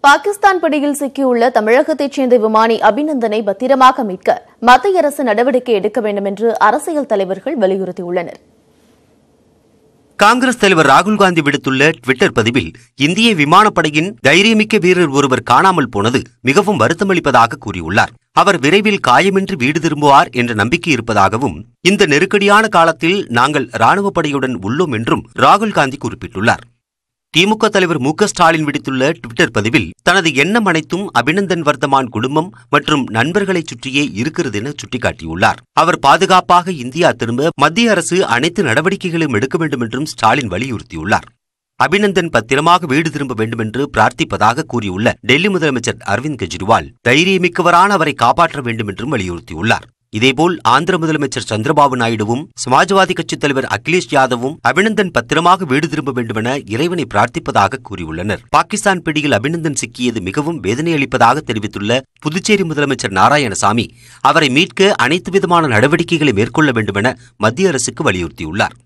பாகிஸ்தான் பிடியில் சிக்கியுள்ள தமிழகத்தைச் சேர்ந்த விமானி அபிநந்தனை பத்திரமாக மீட்க மத்திய அரசு நடவடிக்கை எடுக்க வேண்டும் என்று அரசியல் தலைவர்கள் வலியுறுத்தியுள்ளனர். காங்கிரஸ் தலைவர் ராகுல் காந்தி விடுத்துள்ள டுவிட்டர் பதிவில் இந்திய விமானப்படையின் தைரியமிக்க வீரர் ஒருவர் காணாமல் போனது மிகவும் வருத்தமளிப்பதாக கூறியுள்ளார். அவர் விரைவில் காயமின்றி வீடு திரும்புவார் என்ற நம்பிக்கை இருப்பதாகவும் இந்த நெருக்கடியான காலத்தில் நாங்கள் ராணுவப் படையுடன் உள்ளோம் என்றும் ராகுல் காந்தி குறிப்பிட்டுள்ளார். திமுக தலைவர் மு.க.ஸ்டாலின் விடுத்துள்ள டுவிட்டர் பதிவில் தனது எண்ணம் அனைத்தும் அபிநந்தன் வர்தமான் குடும்பம் மற்றும் நண்பர்களைச் சுற்றியே இருக்கிறது என சுட்டிக்காட்டியுள்ளார். அவர் பாதுகாப்பாக இந்தியா திரும்ப மத்திய அரசு அனைத்து நடவடிக்கைகளையும் எடுக்க வேண்டும் என்றும் ஸ்டாலின் வலியுறுத்தியுள்ளார். அபிநந்தன் பத்திரமாக வீடு திரும்ப வேண்டும் என்று பிரார்த்திப்பதாக கூறியுள்ள டெல்லி முதலமைச்சர் அரவிந்த் கெஜ்ரிவால் தைரியமிக்கவரான அவரை காப்பாற்ற வேண்டும் என்றும் வலியுறுத்தியுள்ளார். இதேபோல் ஆந்திர முதலமைச்சர் சந்திரபாபு நாயுடுவும் சமாஜ்வாதி கட்சித் தலைவர் அகிலேஷ் யாதவும் அபிநந்தன் பத்திரமாக வீடு திரும்ப வேண்டுமென இறைவனை பிரார்த்திப்பதாக கூறியுள்ளனர். பாகிஸ்தான் பிடியில் அபிநந்தன் சிக்கியது மிகவும் வேதனையளிப்பதாக தெரிவித்துள்ள புதுச்சேரி முதலமைச்சர் நாராயணசாமி அவரை மீட்க அனைத்து விதமான நடவடிக்கைகளை மேற்கொள்ள வேண்டுமென மத்திய அரசுக்கு வலியுறுத்தியுள்ளார்.